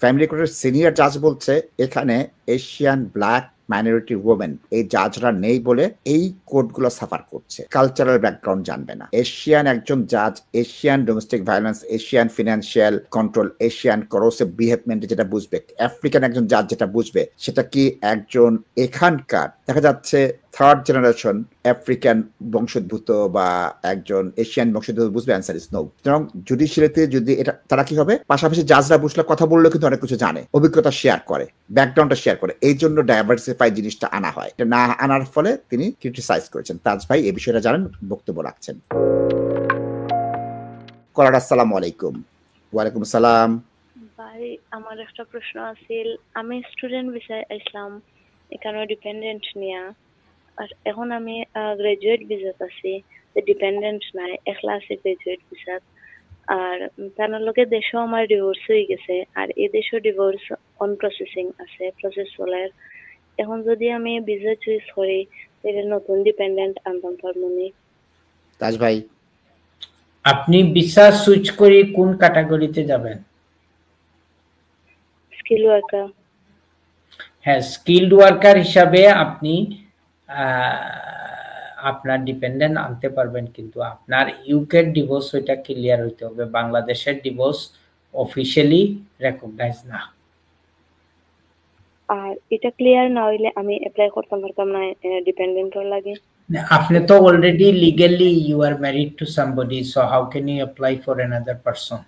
Family কোর্টের senior জাজ বলছে এখানে এশিয়ান ব্ল্যাক মাইনরিটি ওমেন এই জাজরা নেই বলে এই কোডগুলো সাফার করছে। কালচারাল ব্যাকগ্রাউন্ড জানবে না। এশিয়ান একজন জাজ Asian domestic violence, Asian financial control, Asian corrosive behaviour যেটা বুঝবে, আফ্রিকান একজন জাজ যেটা বুঝবে সেটা কি একজন এখানকার দেখা যাচ্ছে থার্ড জেনারেশন আফ্রিকান বংশোদ্ভূত বা একজন এশিয়ান বংশোদ্ভূত বুঝবে? Answer is no. সুতরাং জুডিশিয়ারিতে যদি এটা তারা কি হবে, পাশাপাশি জাজরা বুঝলে কথা বললেও কিন্তু অনেক কিছু জানে, অভিজ্ঞতা শেয়ার করে, ব্যাকগ্রাউন্ডটা শেয়ার করে, এই জন্য ডাইভার্সিফাই জিনিসটা আনা হয়। এটা না আনার ফলে তিনি ক্রিটিসাইজ করেছেন। তাজ ভাই এই বিষয়টা জানেন, বক্তব্য রাখছেন। কলার আসসালামু আলাইকুম। ওয়ালাইকুম সালাম। ভাই আমার একটা প্রশ্ন আছিল, আমি স্টুডেন্ট ভিসায় আসলাম এখানে ডিপেন্ডেন্ট নিয়া, আর এখন আমি গ্রাজুয়েট ভিসাত আছি, ডিপেন্ডেন্ট নাই, একলা আছি গ্রাজুয়েট ভিসাত। আর তার লগে দেশও আমার ডিভোর্স হয়ে গেছে, আর এই দেশও ডিভোর্স অন প্রসেসিং আছে, প্রসেস চলে। এখন যদি আমি ভিসা চুজ করি তাহলে নতুন ডিপেন্ডেন্ট আনতাম পারবনি? তাজ ভাই আপনি ভিসা সুইচ করে কোন ক্যাটাগরিতে যাবেন? Skill worker. হ্যাঁ, স্কিলড ওয়ার্কার হিসাবে আপনি আপনার ডিপেন্ডেন্ট আনতে পারবেন, কিন্তু আপনার ইউকের ডিভোর্স ওইটা ক্লিয়ার হইতে হবে। বাংলাদেশের ডিভোর্স অফিশিয়ালি রেকগনাইজ না। আর এটা ক্লিয়ার না হইলে আমি অ্যাপ্লাই করতে পারতাম না ডিপেন্ডেন্টর লাগে? আপনি তো already legally you are married to somebody, so how can you apply for another person?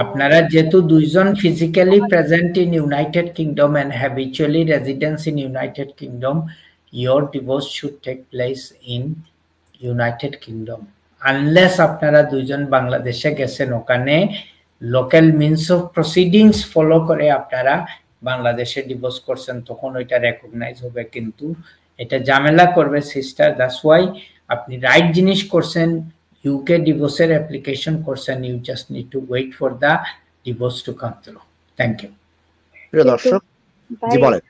আপনারা যেহেতু দুইজন physically present in United Kingdom and habitually residence in United Kingdom, your divorce should take place in United Kingdom unless আপনারা দুইজন বাংলাদেশে গেছেন, ওখানে local means of proceedings follow করে আপনারা বাংলাদেশে ডিভোর্স করছেন, তখন ওইটা রেকগনাইজ হবে। কিন্তু এটা ঝামেলা করবে সিস্টার, দ্যাটস ওয়াই আপনি রাইট জিনিস করছেন, ইউকে ডিভোর্সের অ্যাপ্লিকেশন করছেন, you just need to wait for the divorce to come through. Thank you. প্রিয় দর্শক, জি বলেন।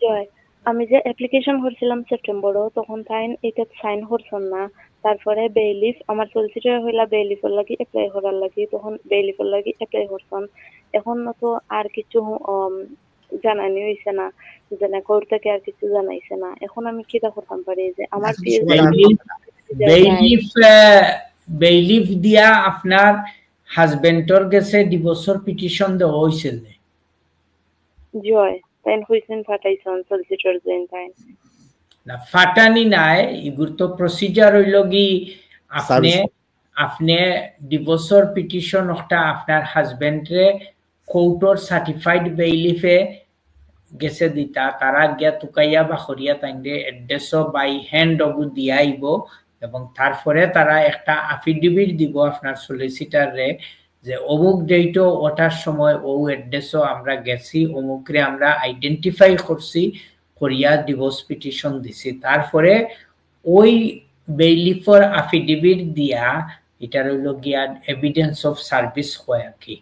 জয়, আমি যে অ্যাপ্লিকেশন করছিলাম সেপ্টেম্বরও, তখন তাই এটা সাইন করছেন না। তারপরে বেইলিফ আমার সলিসিটর হইলা, বেইলিফের লাগি অ্যাপ্লাই করার লাগি, তখন বেইলিফের লাগি অ্যাপ্লাই করছেন। এখন তো আর কিছু জানানি হইছে না, যেন কোর্ট থেকে আর কিছু জানাইছে না। এখন আমি কিটা করতাম পারি যে আমার বেইলিফ দিয়া আপনার হাজবেন্ডর গেছে ডিভোর্সের পিটিশন দেওয়া হইছিল? জয় তাই হইছেন, ফাটাইছেন সলিসিটর যেন তাই না, ফাটানি নাই, এগুলো তো প্রসিজার হইল কি আপনি ডিভোর্সের পিটিশন একটা আপনার হাজবেন্ডরে কোর্টর সার্টিফাইড বেইলিফে গেছে দিতা, তারা গিয়া তুকাইয়া বা খরিয়া তাইন্দে এড্রেস বাই হ্যান্ড অবু দিয়া আইব, এবং তারপরে তারা একটা আফিডেভিট দিব আপনার সলিসিটারে যে অমুক ডেটও ওটার সময় ও এড্রেসও আমরা গেছি, অমুকরে আমরা আইডেন্টিফাই করছি, করিয়া ডিভোর্স পিটিশন দিছি। তারপরে ওই বেইলিফর আফিডেভিট দিয়া এটা রইল গিয়া এভিডেন্স অফ সার্ভিস হয় আর কি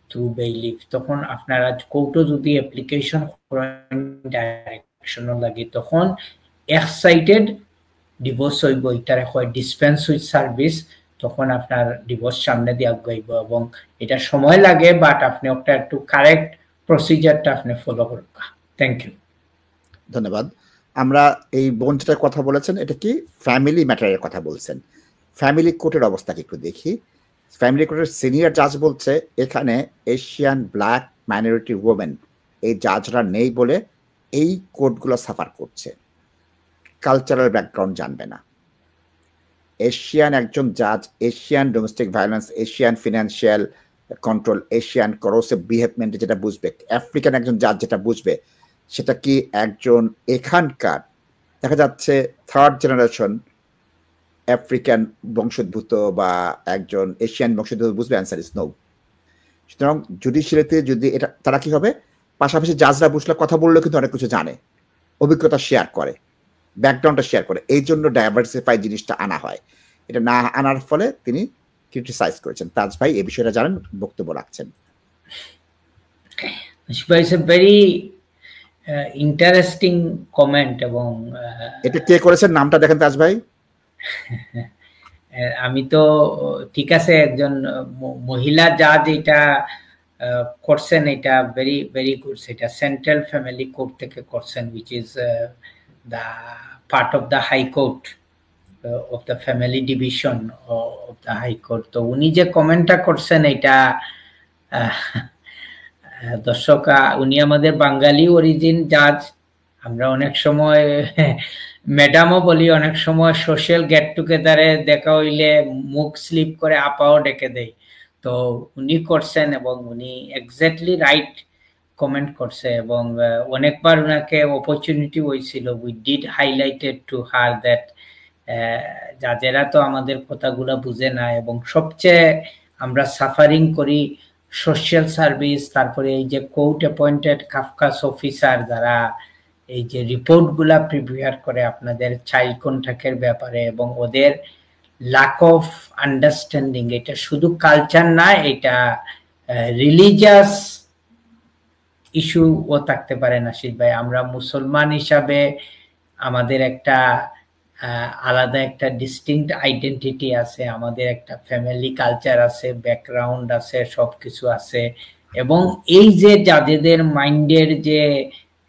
থ্রু বেইলিফ। তখন আপনারা কোর্টও যদি অ্যাপ্লিকেশন করেন ডাইরেকশনও লাগে, তখন এক্সাইটেড ডিভোর্স হইব, এটারে হয় ডিসপেন্স উইথ সার্ভিস, তখন আপনার ডিভোর্স সামনে দিয়ে আগাইব, এবং এটা সময় লাগে, বাট আপনি একটা একটু কারেক্ট প্রসিজারটা আপনি ফলো করুন। Thank you. ধন্যবাদ। আমরা এই বোনটার কথা বলেছেন, এটা কি ফ্যামিলি ম্যাটারের কথা বলছেন। ফ্যামিলি কোর্টের অবস্থাকে একটু দেখি। ফ্যামিলি কোর্টের সিনিয়র জাজ বলছে এখানে এশিয়ান ব্ল্যাক মাইনরিটি ওমেন এই জাজরা নেই বলে এই কোডগুলো সাফার করছে। কালচারাল ব্যাকগ্রাউন্ড জানবে না। এশিয়ান একজন জাজ Asian domestic violence, Asian financial control, Asian corrosive behaviour যেটা বুঝবে, আফ্রিকান একজন জাজ যেটা বুঝবে সেটা কি একজন এখানকার দেখা যাচ্ছে থার্ড জেনারেশন আফ্রিকান বংশোদ্ভূত বা একজন এশিয়ান বংশোদ্ভূত বুঝবে? Answer is no. সুতরাং জুডিশিয়ারিতে যদি এটা তারা কি হবে, পাশাপাশি জাজরা বুঝলে কথা বললেও কিন্তু অনেক কিছু জানে, অভিজ্ঞতা শেয়ার করে, ব্যাকগ্রাউন্ডটা শেয়ার করে, এই জন্য ডাইভার্সিফাই জিনিসটা আনা হয়। এটা না আনার ফলে তিনি ক্রিটিসাইজ করেছেন। তাজ ভাই এই বিষয়টা জানেন, বক্তব্য রাখছেন। ভেরি ইন্টারেস্টিং কমেন্ট, এবং এটা কে করেছেন নামটা দেখেন তাজ ভাই। আমি তো ঠিক আছে একজন মহিলা জাজ এটা করছেন, এটা ভেরি ভেরি গুড, সেটা সেন্ট্রাল ফ্যামিলি কোর্ট থেকে করছেন, which is the part of the high court of the family division of the high court. তো উনি যে কমেন্টটা করছেন এটা দর্শক, উনি আমাদের বাঙালি অরিজিন জাজ। আমরা অনেক সময় ম্যাডামও বলি, অনেক সময় সোশ্যাল গেট টুগেদারে দেখা হইলে মুখ স্লিপ করে আপাও ডেকে দেয়। তো উনি করছেন এবং উনি এক্স্যাক্টলি রাইট কমেন্ট করছে এবং অনেকবার ওনাকে অপরচুনিটি হয়েছিল, we did highlighted to her that যারা তো আমাদের কথাগুলো বুঝে না এবং সবচেয়ে আমরা সাফারিং করি সোশ্যাল সার্ভিস, তারপরে এই যে কোর্ট অ্যাপয়েন্টেড কাফকাস অফিসার যারা এই যে রিপোর্টগুলা প্রিপেয়ার করে আপনাদের চাইল্ড কন্ট্যাক্টের ব্যাপারে, এবং ওদের lack of understanding, এটা শুধু কালচার না, এটা রিলিজিয়াস ইস্যু ও থাকতে পারে নাশিদ ভাই। আমরা মুসলমান হিসাবে আমাদের একটা আলাদা একটা ডিস্টিংক্ট আইডেন্টিটি আছে, আমাদের একটা ফ্যামিলি কালচার আছে, ব্যাকগ্রাউন্ড আছে, সবকিছু আছে। এবং এই যে যাদের মাইন্ডের যে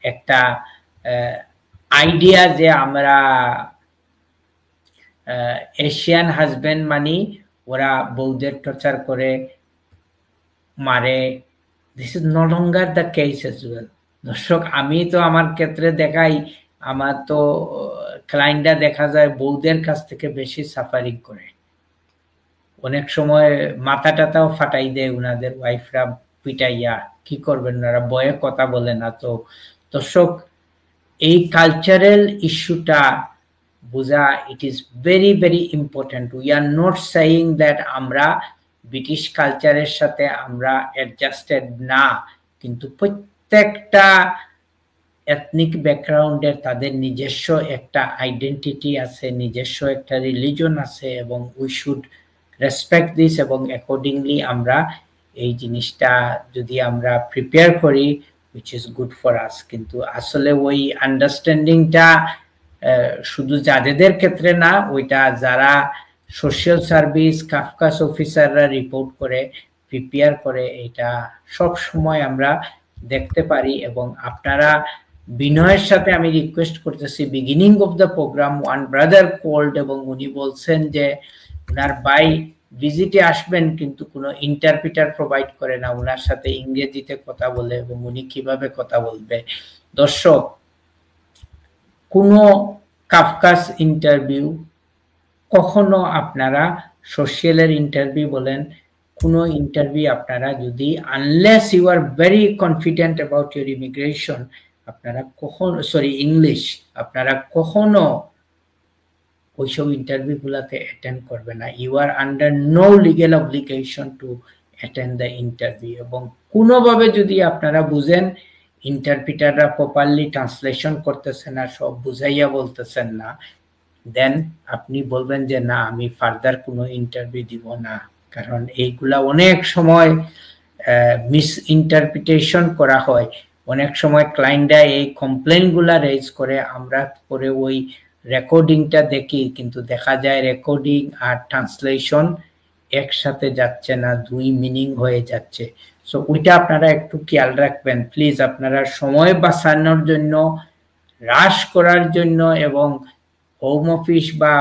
একটা আইডিয়া যে আমরা এশিয়ান হাজবেন্ড মানি ওরা বউদের টর্চার করে মারে, this is no longer the case as well. দর্শক, আমি তো আমার ক্ষেত্রে দেখাই, আমার তো ক্লায়েন্টরা দেখা যায় বউদের কাছ থেকে বেশি সাফারিং করে, অনেক সময় মাথা টাথাও ফাটাই দেয় উনাদের ওয়াইফরা পিটাইয়া, কি করবেন ওনারা বয়ে কথা বলে না। তো দর্শক, এই কালচারাল ইস্যুটা বোঝা, it is very very important. We are not saying that আমরা ব্রিটিশ কালচারের সাথে আমরা অ্যাডজাস্টেড না, কিন্তু প্রত্যেকটা এথনিক ব্যাকগ্রাউন্ডের তাদের নিজস্ব একটা আইডেন্টিটি আছে, নিজস্ব একটা রিলিজন আছে, এবং উই শুড রেসপেক্ট দিস, এবং অ্যাকর্ডিংলি আমরা এই জিনিসটা যদি আমরা প্রিপেয়ার করি, which is good for us। কিন্তু আসলে ওই আন্ডারস্ট্যান্ডিংটা শুধু যাদের ক্ষেত্রে না, ওইটা যারা সোশ্যাল সার্ভিস কাফকাস অফিসাররা রিপোর্ট করে প্রিপেয়ার করে, এটা সব সময় আমরা দেখতে পারি। এবং আপনারা বিনয়ের সাথে আমি রিকোয়েস্ট করতেছি, beginning of the programme one brother called, এবং উনি বলছেন যে উনার ভাই ভিজিটে আসবেন কিন্তু কোনো ইন্টারপ্রিটার প্রোভাইড করে না, ওনার সাথে ইংরেজিতে কথা বলে, এবং উনি কিভাবে কথা বলবে। দর্শক, কোনো কাফকাস ইন্টারভিউ কখনো আপনারা সোশ্যালের ইন্টারভিউ বলেন, কোনো ইন্টারভিউ আপনারা যদি unless you are very confident about your immigration, আপনারা কখনো ইংলিশ, আপনারা কখনো ওইসব ইন্টারভিউগুলোতে অ্যাটেন্ড করবে না। You are under no legal obligation to attend the interview. এবং কোনোভাবে যদি আপনারা বুঝেন ইন্টারপ্রিটাররা প্রপারলি ট্রান্সলেশন করতেছেন না, সব বুঝাইয়া বলতেছেন না, দেন আপনি বলবেন যে না, আমি ফার্দার কোনো ইন্টারভিউ দিব না। কারণ এইগুলা অনেক সময় মিস ইন্টারপ্রিটেশন করা হয়, অনেক সময় ক্লায়েন্টরা এই কমপ্লেনগুলা রেজ করে, আমরা পরে ওই রেকর্ডিংটা দেখি, কিন্তু দেখা যায় রেকর্ডিং আর ট্রান্সলেশন একসাথে যাচ্ছে না, দুই মিনিং হয়ে যাচ্ছে। সো ওইটা আপনারা একটু খেয়াল রাখবেন প্লিজ। আপনারা সময় বাঁচানোর জন্য, হ্রাস করার জন্য, এবং হোম অফিস বা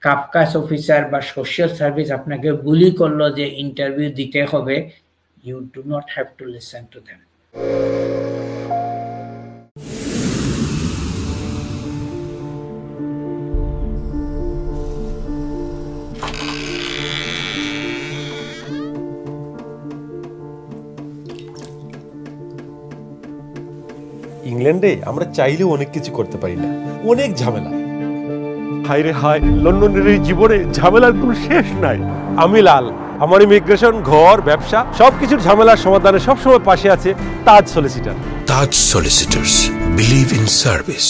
কাফকাস অফিসার বা সোশ্যাল সার্ভিস আপনাকে গুলি করলো যে ইন্টারভিউ দিতে হবে, you do not have to listen to them. ইংল্যান্ডে আমরা চাইলেও অনেক কিছু করতে পারি না, অনেক ঝামেলা। হায় রে হায়, লন্ডনের এই জীবনে ঝামেলার কোনো শেষ নাই। আমি লাল, আমার ইমিগ্রেশন, ঘর, ব্যবসা সবকিছুর ঝামেলার সমাধানে সবসময় পাশে আছে Taj solicitor. Taj solicitors, believe in service.